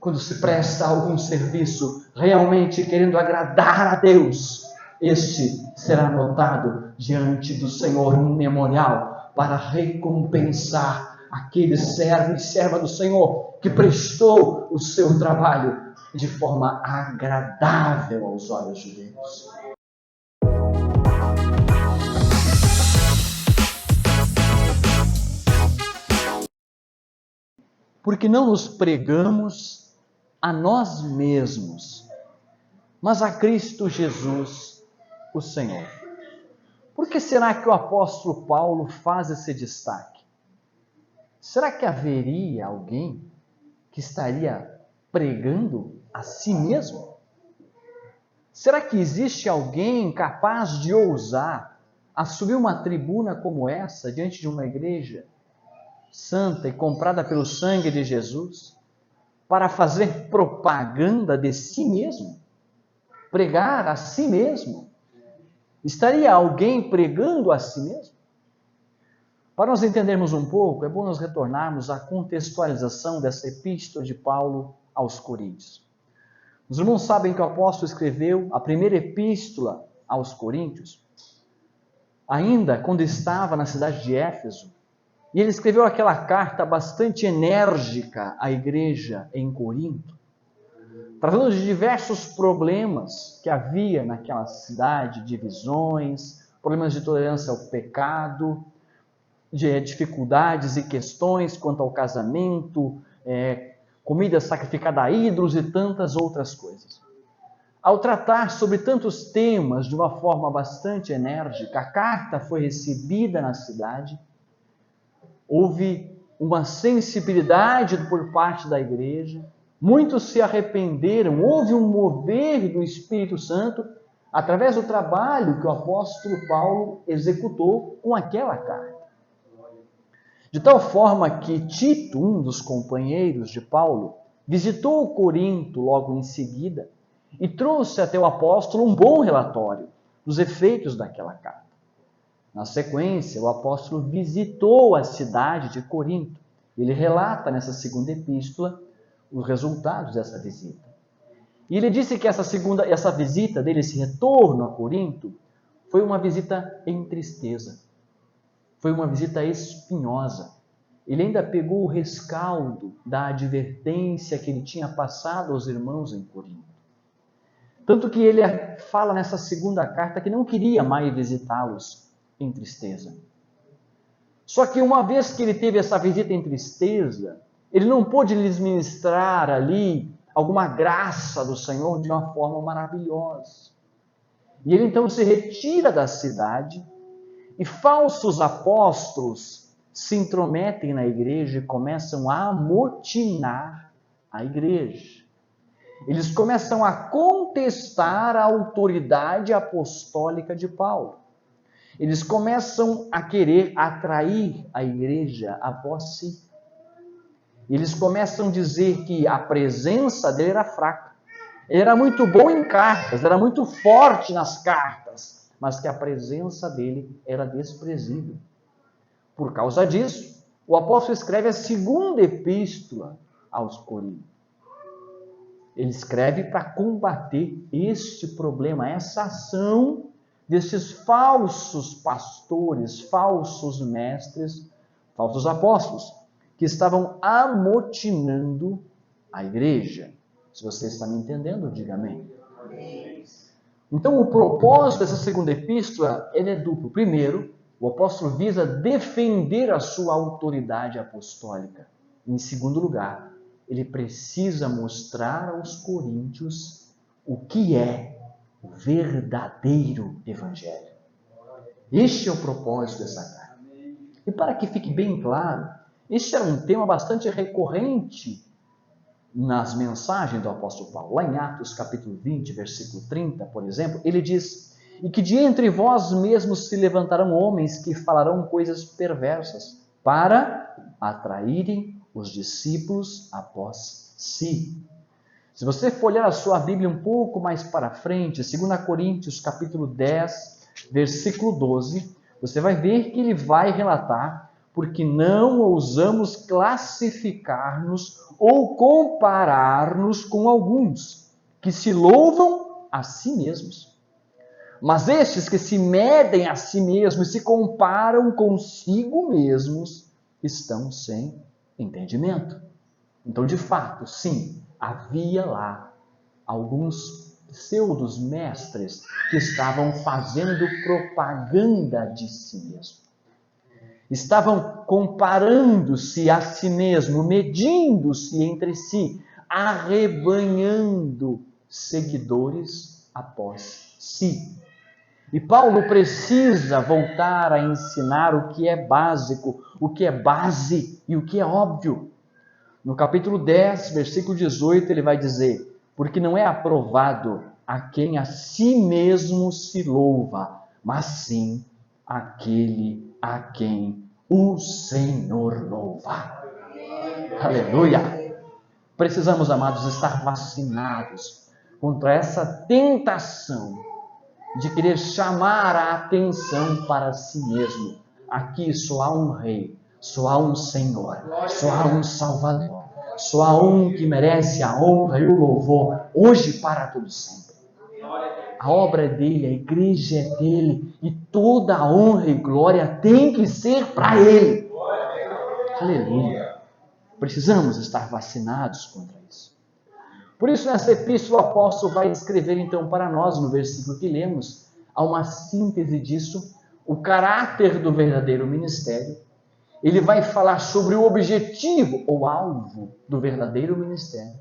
quando se presta algum serviço realmente querendo agradar a Deus, este será notado diante do Senhor um memorial para recompensar aquele servo e serva do Senhor que prestou o seu trabalho de forma agradável aos olhos de Deus. Porque não nos pregamos a nós mesmos, mas a Cristo Jesus, o Senhor. Por que será que o apóstolo Paulo faz esse destaque? Será que haveria alguém que estaria pregando a si mesmo? Será que existe alguém capaz de ousar assumir uma tribuna como essa diante de uma igreja santa e comprada pelo sangue de Jesus para fazer propaganda de si mesmo? Pregar a si mesmo? Estaria alguém pregando a si mesmo? Para nós entendermos um pouco, é bom nós retornarmos à contextualização dessa epístola de Paulo aos Coríntios. Os irmãos sabem que o apóstolo escreveu a primeira epístola aos Coríntios, ainda quando estava na cidade de Éfeso, e ele escreveu aquela carta bastante enérgica à igreja em Corinto, tratando de diversos problemas que havia naquela cidade, divisões, problemas de tolerância ao pecado, de dificuldades e questões quanto ao casamento, comida sacrificada a ídolos e tantas outras coisas. Ao tratar sobre tantos temas de uma forma bastante enérgica, a carta foi recebida na cidade, houve uma sensibilidade por parte da igreja, muitos se arrependeram, houve um mover do Espírito Santo através do trabalho que o apóstolo Paulo executou com aquela carta. De tal forma que Tito, um dos companheiros de Paulo, visitou Corinto logo em seguida e trouxe até o apóstolo um bom relatório dos efeitos daquela carta. Na sequência, o apóstolo visitou a cidade de Corinto. Ele relata nessa segunda epístola os resultados dessa visita. E ele disse que essa visita dele, esse retorno a Corinto, foi uma visita em tristeza. Foi uma visita espinhosa. Ele ainda pegou o rescaldo da advertência que ele tinha passado aos irmãos em Corinto. Tanto que ele fala nessa segunda carta que não queria mais visitá-los em tristeza. Só que uma vez que ele teve essa visita em tristeza, ele não pôde lhes ministrar ali alguma graça do Senhor de uma forma maravilhosa. E ele então se retira da cidade e falsos apóstolos se intrometem na igreja e começam a amotinar a igreja. Eles começam a contestar a autoridade apostólica de Paulo. Eles começam a querer atrair a igreja após si. Eles começam a dizer que a presença dele era fraca. Ele era muito bom em cartas, era muito forte nas cartas, mas que a presença dele era desprezível. Por causa disso, o apóstolo escreve a segunda epístola aos Coríntios. Ele escreve para combater este problema, essa ação desses falsos pastores, falsos mestres, falsos apóstolos, que estavam amotinando a igreja. Se você está me entendendo, diga amém. Então, o propósito dessa segunda epístola, ele é duplo. Primeiro, o apóstolo visa defender a sua autoridade apostólica. Em segundo lugar, ele precisa mostrar aos coríntios o que é o verdadeiro evangelho. Este é o propósito dessa carta. E para que fique bem claro, este era um tema bastante recorrente nas mensagens do apóstolo Paulo. Lá em Atos capítulo 20, versículo 30, por exemplo, ele diz: e que de entre vós mesmos se levantarão homens que falarão coisas perversas para atraírem os discípulos após si. Se você for olhar a sua Bíblia um pouco mais para frente, 2 Coríntios capítulo 10, versículo 12, você vai ver que ele vai relatar porque não ousamos classificar-nos ou comparar-nos com alguns que se louvam a si mesmos. Mas estes que se medem a si mesmos e se comparam consigo mesmos estão sem entendimento. Então, de fato, sim, havia lá alguns pseudos mestres que estavam fazendo propaganda de si mesmo. Estavam comparando-se a si mesmo, medindo-se entre si, arrebanhando seguidores após si. E Paulo precisa voltar a ensinar o que é básico, o que é base e o que é óbvio. No capítulo 10, versículo 18, ele vai dizer: porque não é aprovado a quem a si mesmo se louva, mas sim aquele a quem o Senhor louva. Aleluia! Precisamos, amados, estar vacinados contra essa tentação de querer chamar a atenção para si mesmo. Aqui só há um rei, só há um Senhor, só há um Salvador, só há um que merece a honra e o louvor, hoje e para todo sempre. A obra é dele, a igreja é dele, e toda a honra e glória tem que ser para ele. Aleluia! Precisamos estar vacinados contra isso. Por isso, nessa epístola, o apóstolo vai escrever, então, para nós, no versículo que lemos, há uma síntese disso, o caráter do verdadeiro ministério. Ele vai falar sobre o objetivo ou alvo do verdadeiro ministério.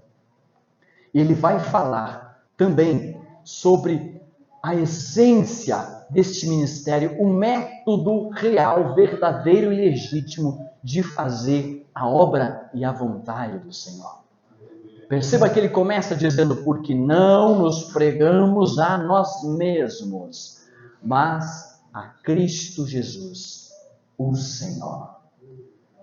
Ele vai falar também sobre a essência deste ministério, o método real, verdadeiro e legítimo de fazer a obra e a vontade do Senhor. Perceba que ele começa dizendo: porque não nos pregamos a nós mesmos, mas a Cristo Jesus, o Senhor.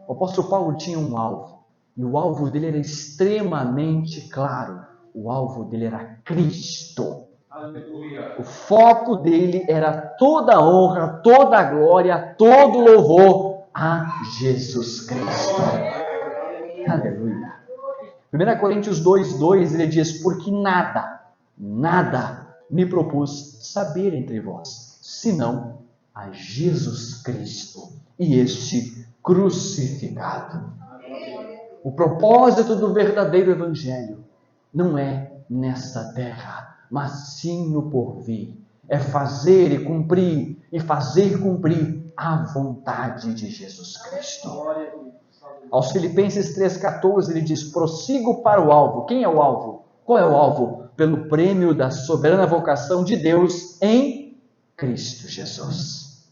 O apóstolo Paulo tinha um alvo, e o alvo dele era extremamente claro. O alvo dele era Cristo. Aleluia. O foco dele era toda a honra, toda a glória, todo o louvor a Jesus Cristo. Aleluia. 1 Coríntios 2:2, ele diz: porque nada me propus saber entre vós, senão a Jesus Cristo e este crucificado. O propósito do verdadeiro evangelho não é nesta terra, mas sim no porvir. É fazer e cumprir, e fazer cumprir a vontade de Jesus Cristo. Aos Filipenses 3,14 ele diz: prossigo para o alvo. Quem é o alvo? Qual é o alvo? Pelo prêmio da soberana vocação de Deus em Cristo Jesus.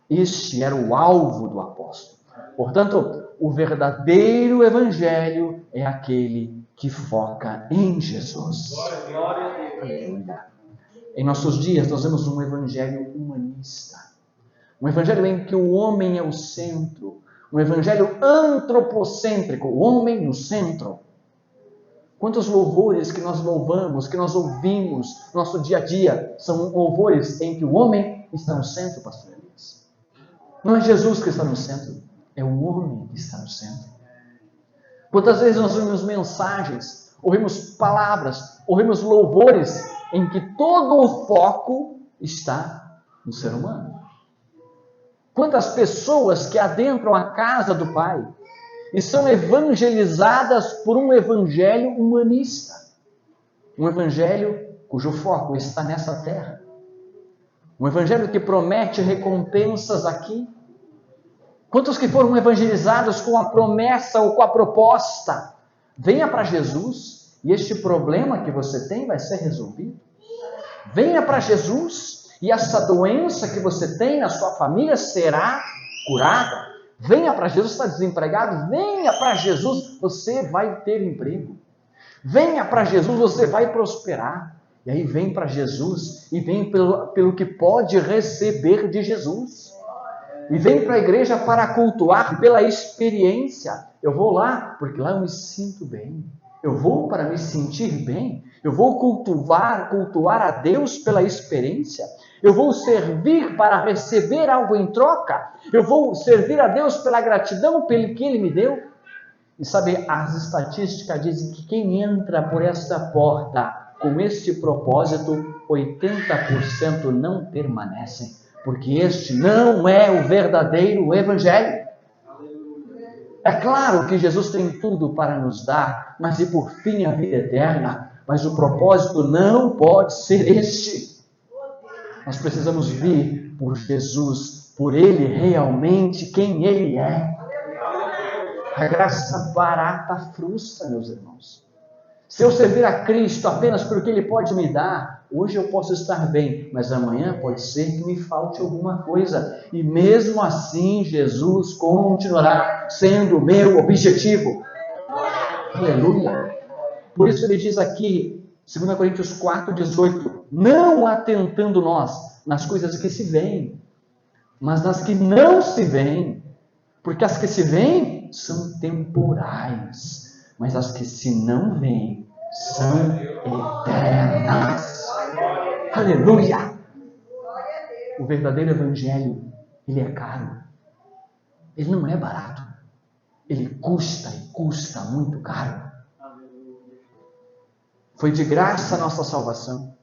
Este era o alvo do apóstolo. Portanto, o verdadeiro evangelho é aquele que foca em Jesus. Aleluia. Em nossos dias nós vemos um evangelho humanista. Um evangelho em que o homem é o centro. Um evangelho antropocêntrico, o homem no centro. Quantos louvores que nós louvamos, que nós ouvimos no nosso dia a dia, são louvores em que o homem está no centro, pastor Elias. Não é Jesus que está no centro, é o homem que está no centro. Quantas vezes nós ouvimos mensagens, ouvimos palavras, ouvimos louvores em que todo o foco está no ser humano. Quantas pessoas que adentram a casa do Pai e são evangelizadas por um evangelho humanista. Um evangelho cujo foco está nessa terra. Um evangelho que promete recompensas aqui. Quantos que foram evangelizados com a promessa ou com a proposta? Venha para Jesus e este problema que você tem vai ser resolvido. Venha para Jesus e essa doença que você tem na sua família será curada. Venha para Jesus, está desempregado? Venha para Jesus, você vai ter emprego. Venha para Jesus, você vai prosperar. E aí vem para Jesus e vem pelo que pode receber de Jesus. E vem para a igreja para cultuar pela experiência. Eu vou lá porque lá eu me sinto bem. Eu vou para me sentir bem. Eu vou cultuar a Deus pela experiência. Eu vou servir para receber algo em troca? Eu vou servir a Deus pela gratidão pelo que Ele me deu? E sabe, as estatísticas dizem que quem entra por esta porta com este propósito, 80% não permanecem, porque este não é o verdadeiro Evangelho. É claro que Jesus tem tudo para nos dar, mas e por fim a vida eterna. Mas o propósito não pode ser este. Nós precisamos vir por Jesus, por Ele realmente quem Ele é. A graça barata frustra, meus irmãos. Se eu servir a Cristo apenas porque Ele pode me dar, hoje eu posso estar bem, mas amanhã pode ser que me falte alguma coisa. E mesmo assim, Jesus continuará sendo o meu objetivo. Aleluia! Por isso ele diz aqui, 2 Coríntios 4,18, não atentando nós nas coisas que se veem, mas nas que não se veem, porque as que se veem são temporais, mas as que se não veem são eternas. Aleluia! O verdadeiro evangelho, ele é caro. Ele não é barato. Ele custa e custa muito caro. Foi de graça a nossa salvação.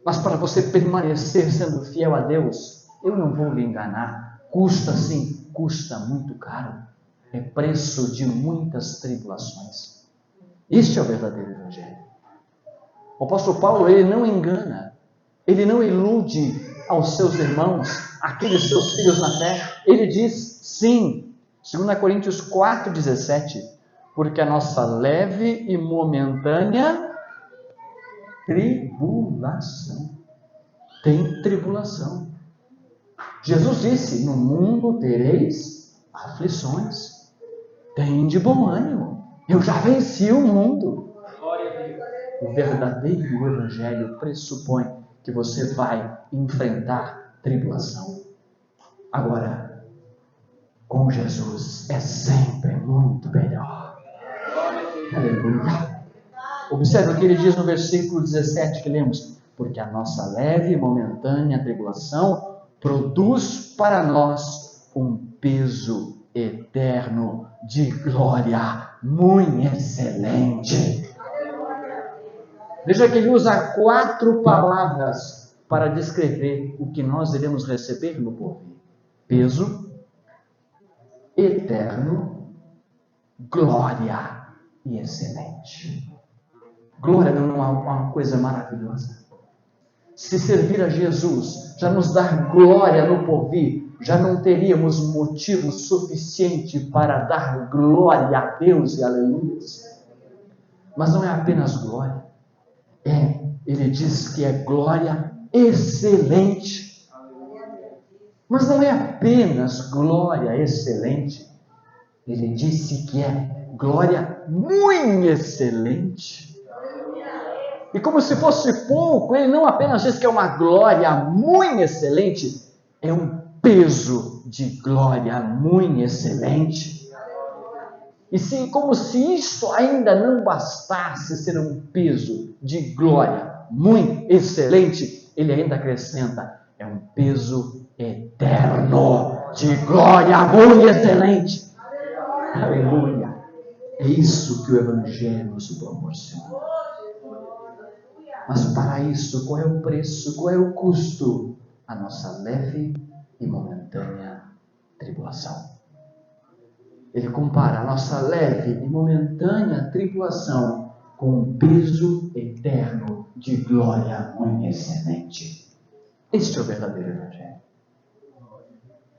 Mas para você permanecer sendo fiel a Deus, eu não vou lhe enganar. Custa sim, custa muito caro. É preço de muitas tribulações. Este é o verdadeiro evangelho. O apóstolo Paulo, ele não engana. Ele não ilude aos seus irmãos, aqueles seus filhos na fé. Ele diz sim, 2 Coríntios 4,17, porque a nossa leve e momentânea tribulação. Tem tribulação. Jesus disse, no mundo tereis aflições. Tem de bom ânimo. Eu já venci o mundo. O verdadeiro evangelho pressupõe que você vai enfrentar tribulação. Agora, com Jesus é sempre muito melhor. Aleluia. Observe o que ele diz no versículo 17 que lemos. Porque a nossa leve e momentânea tribulação produz para nós um peso eterno de glória muito excelente. Veja que ele usa 4 palavras para descrever o que nós iremos receber no porvir: peso, eterno, glória e excelente. Glória não é uma coisa maravilhosa? Se servir a Jesus já nos dá glória no porvir, já não teríamos motivo suficiente para dar glória a Deus e aleluia. Mas não é apenas glória. Ele diz que é glória excelente. Mas não é apenas glória excelente. Ele disse que é glória muito excelente. E como se fosse pouco, ele não apenas diz que é uma glória muito excelente, é um peso de glória muito excelente. E como se isso ainda não bastasse ser um peso de glória muito excelente, ele ainda acrescenta, é um peso eterno de glória muito excelente. Aleluia! É isso que o Evangelho nos proporciona. Mas para isso, qual é o preço, qual é o custo? A nossa leve e momentânea tribulação. Ele compara a nossa leve e momentânea tribulação com um peso eterno de glória muito excelente. Este é o verdadeiro Evangelho.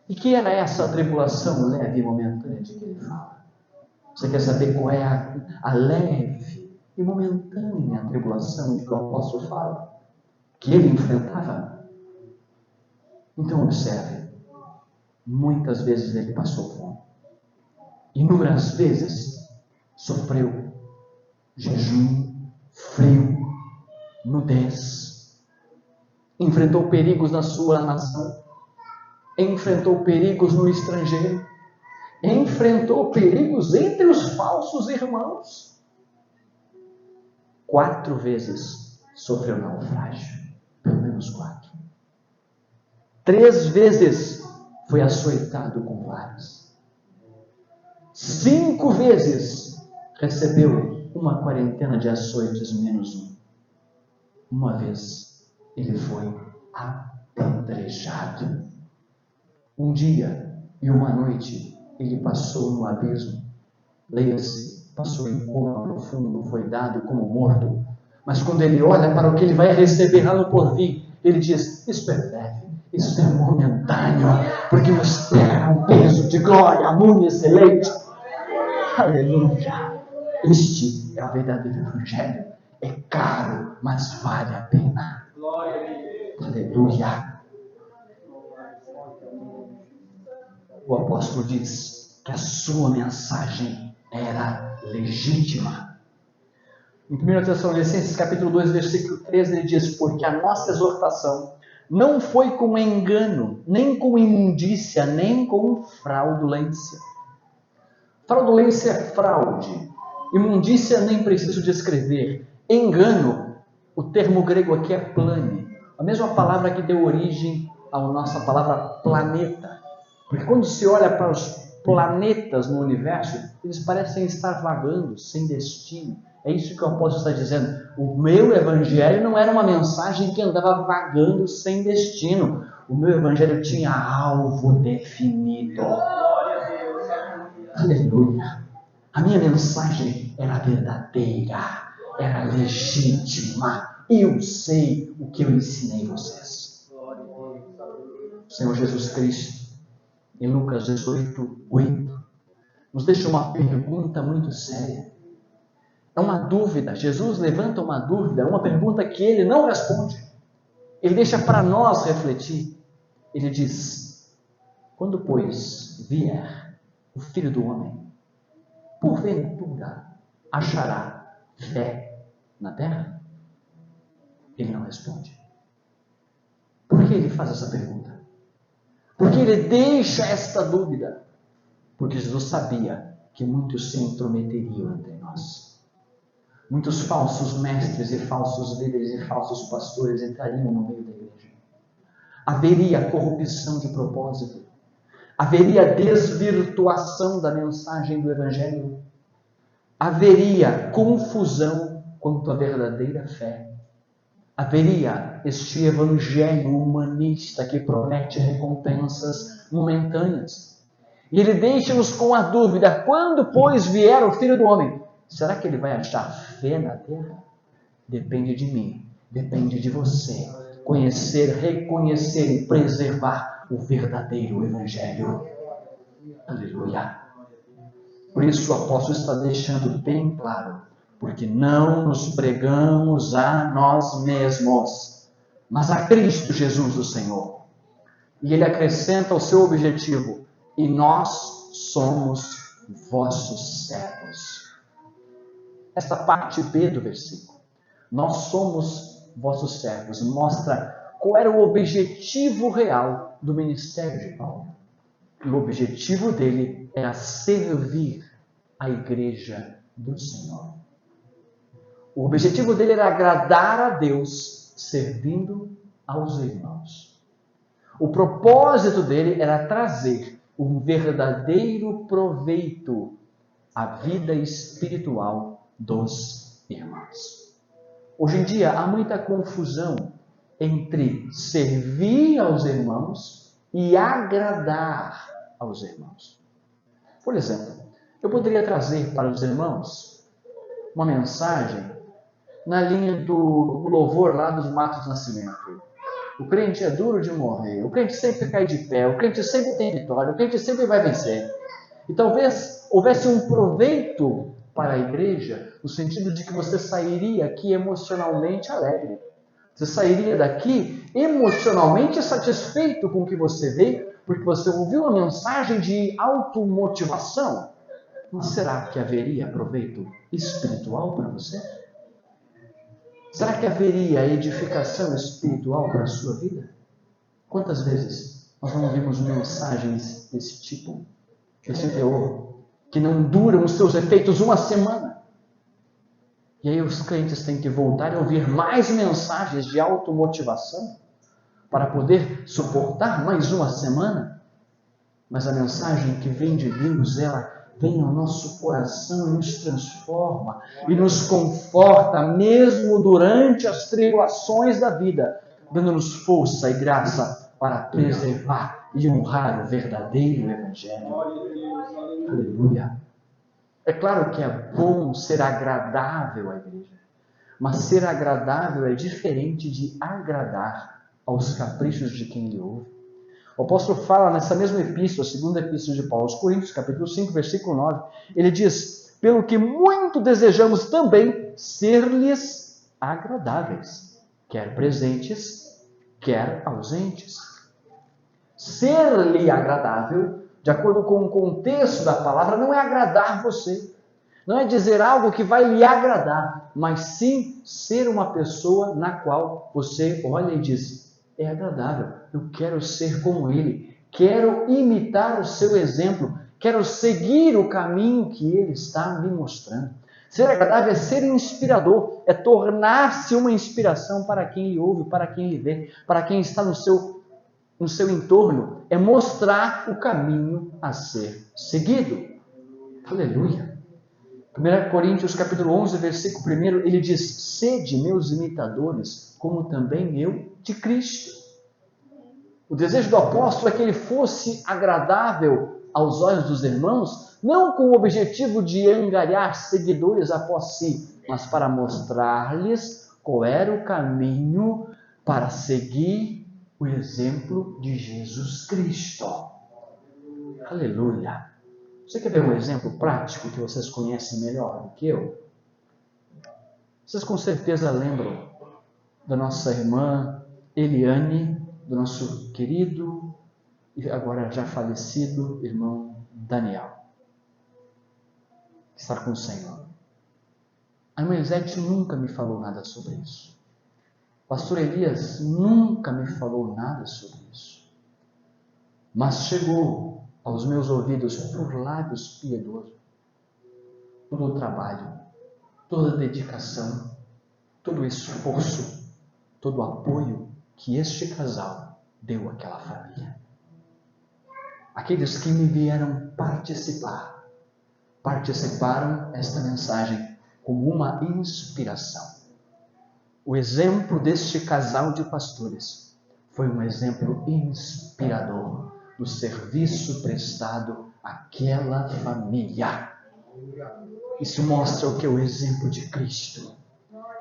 E que era essa tribulação leve e momentânea de que ele fala? Você quer saber qual é a leve e momentânea tribulação de que o apóstolo fala? Que ele enfrentava? Então observe. Muitas vezes ele passou fome. Inúmeras vezes sofreu jejum, frio, nudez. Enfrentou perigos na sua nação. Enfrentou perigos no estrangeiro. Enfrentou perigos entre os falsos irmãos. 4 vezes sofreu naufrágio. Pelo menos 4. 3 vezes foi açoitado com varas. 5 vezes recebeu uma quarentena de açoites menos um. Uma vez ele foi apedrejado. Um dia e uma noite ele passou no abismo. Leia-se, passou em coma profundo, foi dado como morto. Mas quando ele olha para o que ele vai receber lá no porvir, ele diz: isso é breve, isso é momentâneo, porque me espera um peso de glória muito excelente. Aleluia! Este é o verdadeiro evangelho. É caro, mas vale a pena. Aleluia! O apóstolo diz que a sua mensagem era legítima. Em 1 Tessalonicenses capítulo 2, versículo 13, ele diz: porque a nossa exortação não foi com engano, nem com imundícia, nem com fraudulência. Fraudulência é fraude. Imundícia nem preciso descrever. Engano, o termo grego aqui é plane. A mesma palavra que deu origem à nossa palavra planeta. Porque quando se olha para os planetas no universo, eles parecem estar vagando, sem destino. É isso que o apóstolo está dizendo. O meu evangelho não era uma mensagem que andava vagando sem destino. O meu evangelho tinha alvo definido. Aleluia. A minha mensagem era verdadeira, era legítima. Eu sei o que eu ensinei vocês. O Senhor Jesus Cristo, em Lucas 18, 8, nos deixa uma pergunta muito séria. É uma dúvida. Jesus levanta uma dúvida, uma pergunta que ele não responde. Ele deixa para nós refletir. Ele diz: quando, pois, vier o Filho do Homem, porventura achará fé na terra? Ele não responde. Por que ele faz essa pergunta? Porque ele deixa esta dúvida? Porque Jesus sabia que muitos se intrometeriam entre nós. Muitos falsos mestres e falsos líderes e falsos pastores entrariam no meio da igreja. Haveria corrupção de propósito. Haveria desvirtuação da mensagem do Evangelho. Haveria confusão quanto à verdadeira fé. Haveria este evangelho humanista que promete recompensas momentâneas. E ele deixa-nos com a dúvida: quando, pois, vier o Filho do Homem, será que ele vai achar fé na terra? Depende de mim, depende de você. Conhecer, reconhecer e preservar o verdadeiro evangelho. Aleluia! Por isso o apóstolo está deixando bem claro: porque não nos pregamos a nós mesmos, mas a Cristo Jesus o Senhor. E ele acrescenta o seu objetivo: e nós somos vossos servos. Esta parte B do versículo, nós somos vossos servos, mostra qual era o objetivo real do ministério de Paulo. E o objetivo dele era servir a igreja do Senhor. O objetivo dele era agradar a Deus, servindo aos irmãos. O propósito dele era trazer um verdadeiro proveito à vida espiritual dos irmãos. Hoje em dia há muita confusão entre servir aos irmãos e agradar aos irmãos. Por exemplo, eu poderia trazer para os irmãos uma mensagem na linha do louvor lá dos Matos Nascimento. O crente é duro de morrer, o crente sempre cai de pé, o crente sempre tem vitória, o crente sempre vai vencer. E talvez houvesse um proveito para a igreja, no sentido de que você sairia aqui emocionalmente alegre. Você sairia daqui emocionalmente satisfeito com o que você vê, porque você ouviu uma mensagem de automotivação. Mas será que haveria proveito espiritual para você? Será que haveria edificação espiritual para a sua vida? Quantas vezes nós não ouvimos mensagens desse tipo, desse teor, que não duram os seus efeitos uma semana? E aí os crentes têm que voltar e ouvir mais mensagens de automotivação? para poder suportar mais uma semana. Mas a mensagem que vem de Deus, ela vem ao nosso coração e nos transforma e nos conforta, mesmo durante as tribulações da vida, dando-nos força e graça para preservar e honrar o verdadeiro Evangelho. Aleluia! É claro que é bom ser agradável à igreja, mas ser agradável é diferente de agradar aos caprichos de quem lhe ouve. O apóstolo fala nessa mesma epístola, a segunda epístola de Paulo aos Coríntios, capítulo 5, versículo 9, ele diz: pelo que muito desejamos também ser-lhes agradáveis, quer presentes, quer ausentes. Ser-lhe agradável, de acordo com o contexto da palavra, não é agradar você, não é dizer algo que vai lhe agradar, mas sim ser uma pessoa na qual você olha e diz: é agradável, eu quero ser como ele, quero imitar o seu exemplo, quero seguir o caminho que ele está me mostrando. Ser agradável é ser inspirador, é tornar-se uma inspiração para quem lhe ouve, para quem lhe vê, para quem está no seu entorno, é mostrar o caminho a ser seguido. Aleluia! 1 Coríntios capítulo 11, versículo 1, ele diz: sede meus imitadores, como também eu de Cristo. O desejo do apóstolo é que ele fosse agradável aos olhos dos irmãos, não com o objetivo de angariar seguidores após si, mas para mostrar-lhes qual era o caminho para seguir o exemplo de Jesus Cristo. Aleluia! Você quer ver um exemplo prático que vocês conhecem melhor do que eu? Vocês com certeza lembram da nossa irmã Eliane, do nosso querido e agora já falecido irmão Daniel, que está com o Senhor. A irmã Elisete nunca me falou nada sobre isso. O pastor Elias nunca me falou nada sobre isso. Mas chegou aos meus ouvidos por lábios piedosos todo o trabalho, toda a dedicação, todo o esforço, todo o apoio que este casal deu àquela família. Aqueles que me vieram participaram esta mensagem como uma inspiração. O exemplo deste casal de pastores foi um exemplo inspirador do serviço prestado àquela família. Isso mostra o que é o exemplo de Cristo.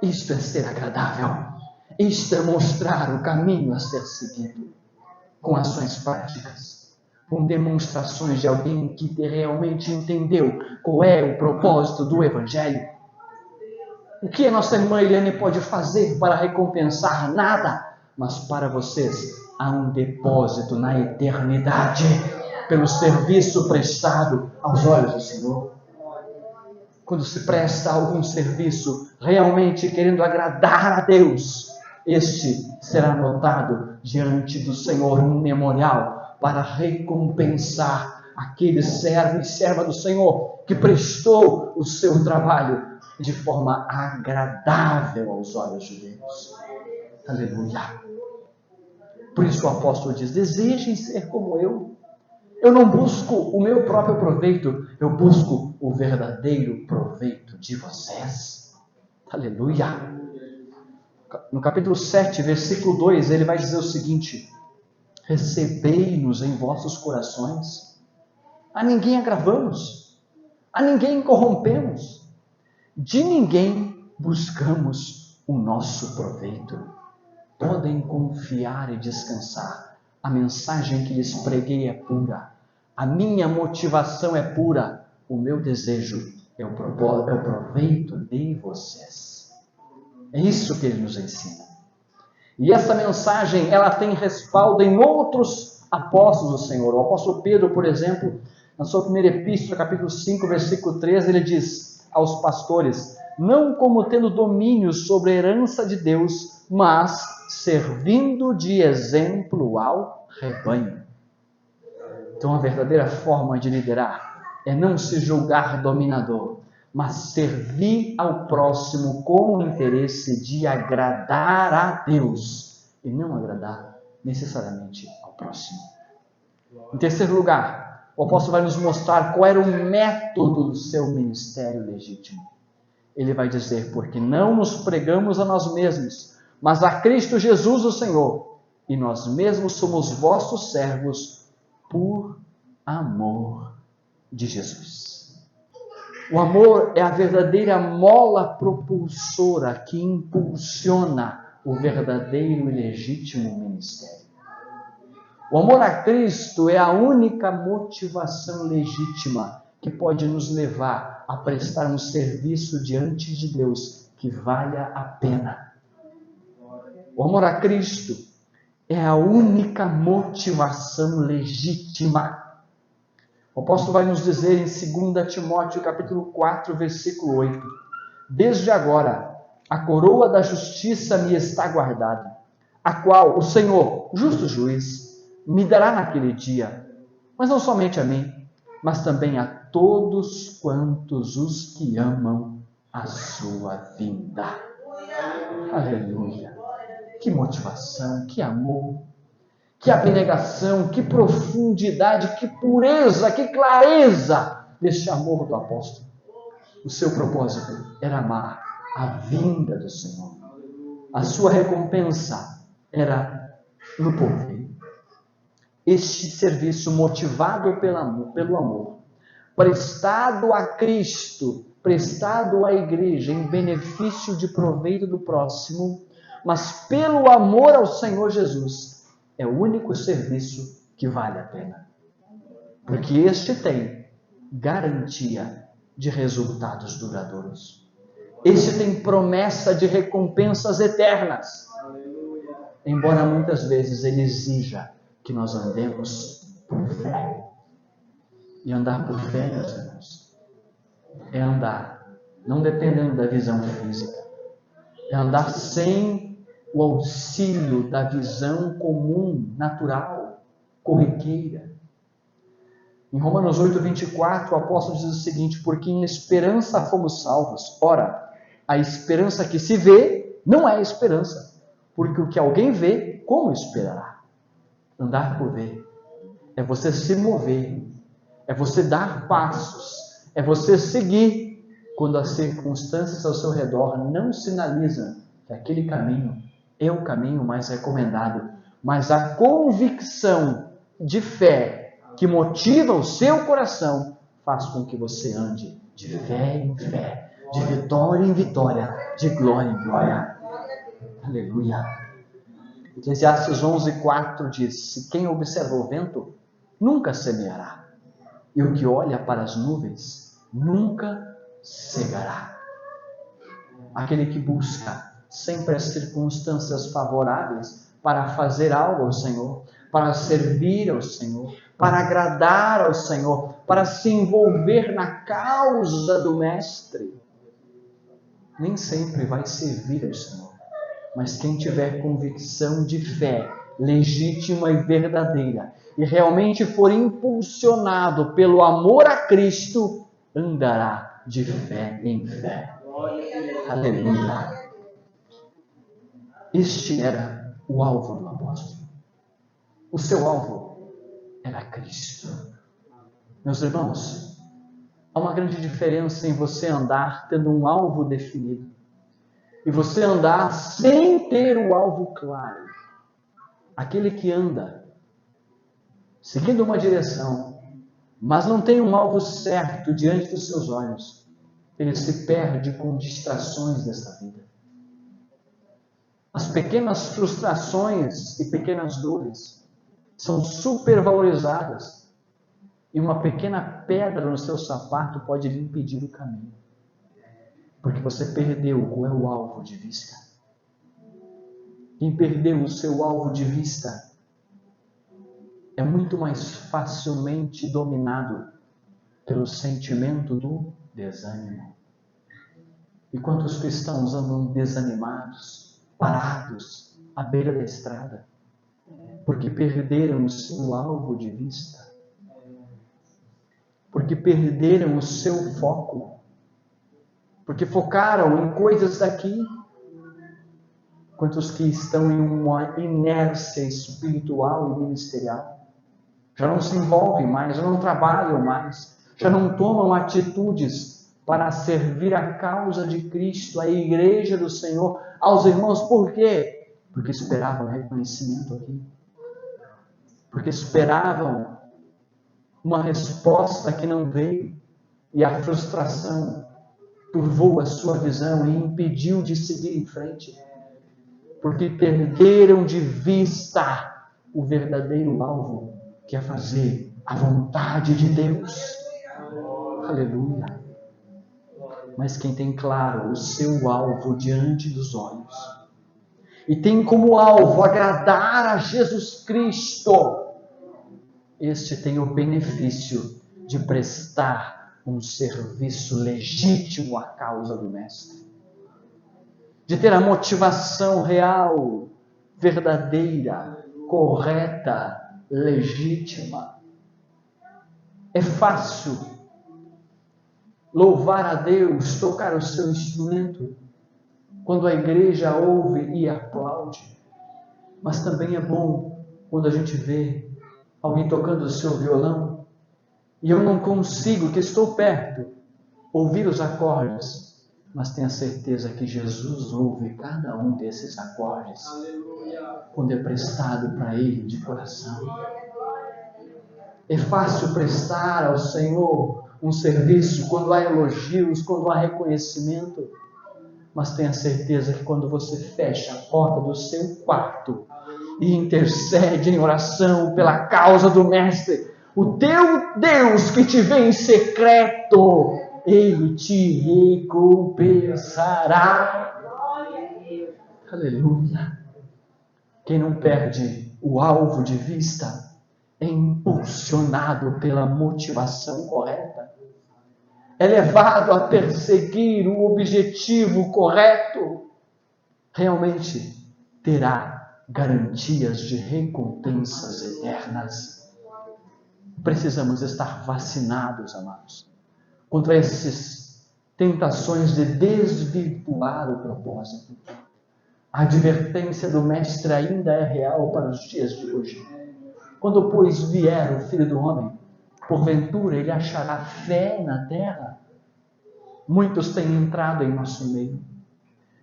Isto é ser agradável. Isto é mostrar o caminho a ser seguido, com ações práticas, com demonstrações de alguém que realmente entendeu qual é o propósito do Evangelho. O que a nossa irmã Eliane pode fazer para recompensar? Nada. Mas para vocês há um depósito na eternidade pelo serviço prestado aos olhos do Senhor. Quando se presta algum serviço realmente querendo agradar a Deus, este será notado diante do Senhor um memorial para recompensar aquele servo e serva do Senhor que prestou o seu trabalho de forma agradável aos olhos de Deus. Aleluia! Por isso o apóstolo diz: desejem ser como eu. Eu não busco o meu próprio proveito, eu busco o verdadeiro proveito de vocês. Aleluia! No capítulo 7, versículo 2, ele vai dizer o seguinte: recebei-nos em vossos corações, a ninguém agravamos, a ninguém corrompemos, de ninguém buscamos o nosso proveito. Podem confiar e descansar. A mensagem que lhes preguei é pura. A minha motivação é pura. O meu desejo é o proveito de vocês. É isso que ele nos ensina. E essa mensagem, ela tem respaldo em outros apóstolos do Senhor. O apóstolo Pedro, por exemplo, na sua primeira epístola, capítulo 5, versículo 13, ele diz aos pastores: não como tendo domínio sobre a herança de Deus, mas servindo de exemplo ao rebanho. Então, a verdadeira forma de liderar é não se julgar dominador, mas servir ao próximo com o interesse de agradar a Deus e não agradar necessariamente ao próximo. Em terceiro lugar, o apóstolo vai nos mostrar qual era o método do seu ministério legítimo. Ele vai dizer, porque não nos pregamos a nós mesmos, mas a Cristo Jesus o Senhor, e nós mesmos somos vossos servos por amor de Jesus. O amor é a verdadeira mola propulsora que impulsiona o verdadeiro e legítimo ministério. O amor a Cristo é a única motivação legítima que pode nos levar a prestar um serviço diante de Deus que valha a pena. O amor a Cristo é a única motivação legítima. O apóstolo vai nos dizer em 2 Timóteo capítulo 4, versículo 8: desde agora a coroa da justiça me está guardada, a qual o Senhor, justo juiz, me dará naquele dia, mas não somente a mim, mas também a todos quantos os que amam a sua vinda. Aleluia! Que motivação, que amor, que abnegação, que profundidade, que pureza, que clareza deste amor do apóstolo. O seu propósito era amar a vinda do Senhor. A sua recompensa era no porvir. Este serviço motivado pelo amor, prestado a Cristo, prestado à igreja em benefício de proveito do próximo, mas pelo amor ao Senhor Jesus, é o único serviço que vale a pena. Porque este tem garantia de resultados duradouros. Este tem promessa de recompensas eternas. Embora muitas vezes ele exija que nós andemos por fé. E andar por fé, meus irmãos, é andar não dependendo da visão física. É andar sem o auxílio da visão comum, natural, corriqueira. Em Romanos 8, 24, o apóstolo diz o seguinte: porque em esperança fomos salvos. Ora, a esperança que se vê não é esperança, porque o que alguém vê, como esperará? Andar por ver é você se mover, é você dar passos, é você seguir quando as circunstâncias ao seu redor não sinalizam que aquele caminho é o caminho mais recomendado, mas a convicção de fé que motiva o seu coração faz com que você ande de fé em fé, de vitória em vitória, de glória em glória. Aleluia! Eclesiastes 11:4 diz: se quem observa o vento nunca semeará, e o que olha para as nuvens nunca cegará. Aquele que busca sempre as circunstâncias favoráveis para fazer algo ao Senhor, para servir ao Senhor, para agradar ao Senhor, para se envolver na causa do Mestre, nem sempre vai servir ao Senhor. Mas quem tiver convicção de fé legítima e verdadeira, e realmente for impulsionado pelo amor a Cristo, andará de fé em fé. Aleluia! Este era o alvo do apóstolo. O seu alvo era Cristo. Meus irmãos, há uma grande diferença em você andar tendo um alvo definido e você andar sem ter o alvo claro. Aquele que anda seguindo uma direção, mas não tem um alvo certo diante dos seus olhos, ele se perde com distrações desta vida. As pequenas frustrações e pequenas dores são supervalorizadas, e uma pequena pedra no seu sapato pode lhe impedir o caminho, porque você perdeu qual é o alvo de vista. Quem perdeu o seu alvo de vista é muito mais facilmente dominado pelo sentimento do desânimo. E quantos cristãos andam desanimados, parados, à beira da estrada, porque perderam o seu alvo de vista, porque perderam o seu foco, porque focaram em coisas daqui, Quantos que estão em uma inércia espiritual e ministerial? Já não se envolvem mais, já não trabalham mais, já não tomam atitudes para servir a causa de Cristo, a igreja do Senhor, aos irmãos. Por quê? Porque esperavam reconhecimento aqui. Porque esperavam uma resposta que não veio. E a frustração turvou a sua visão e impediu de seguir em frente. Porque perderam de vista o verdadeiro alvo, que é fazer a vontade de Deus. Aleluia. Mas quem tem claro o seu alvo diante dos olhos, e tem como alvo agradar a Jesus Cristo, este tem o benefício de prestar um serviço legítimo à causa do Mestre. De ter a motivação real, verdadeira, correta, legítima. É fácil louvar a Deus, tocar o seu instrumento, quando a igreja ouve e aplaude. Mas também é bom quando a gente vê alguém tocando o seu violão e eu não consigo, que estou perto, ouvir os acordes, mas tenha certeza que Jesus ouve cada um desses acordes quando é prestado para Ele de coração. É fácil prestar ao Senhor um serviço quando há elogios, quando há reconhecimento, mas tenha certeza que quando você fecha a porta do seu quarto e intercede em oração pela causa do Mestre, o teu Deus que te vê em secreto, Ele te recompensará. Aleluia. Quem não perde o alvo de vista é impulsionado pela motivação correta. É levado a perseguir o objetivo correto. Realmente terá garantias de recompensas eternas. Precisamos estar vacinados, amados, contra essas tentações de desvirtuar o propósito. A advertência do Mestre ainda é real para os dias de hoje. Quando, pois, vier o Filho do Homem, porventura ele achará fé na terra? Muitos têm entrado em nosso meio.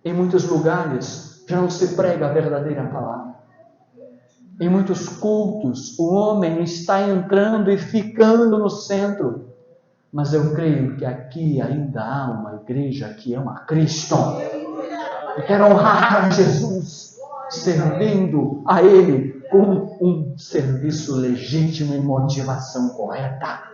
Em muitos lugares já não se prega a verdadeira palavra. Em muitos cultos o homem está entrando e ficando no centro. Mas eu creio que aqui ainda há uma igreja que ama Cristo e quer honrar a Jesus, servindo a Ele com um serviço legítimo e motivação correta.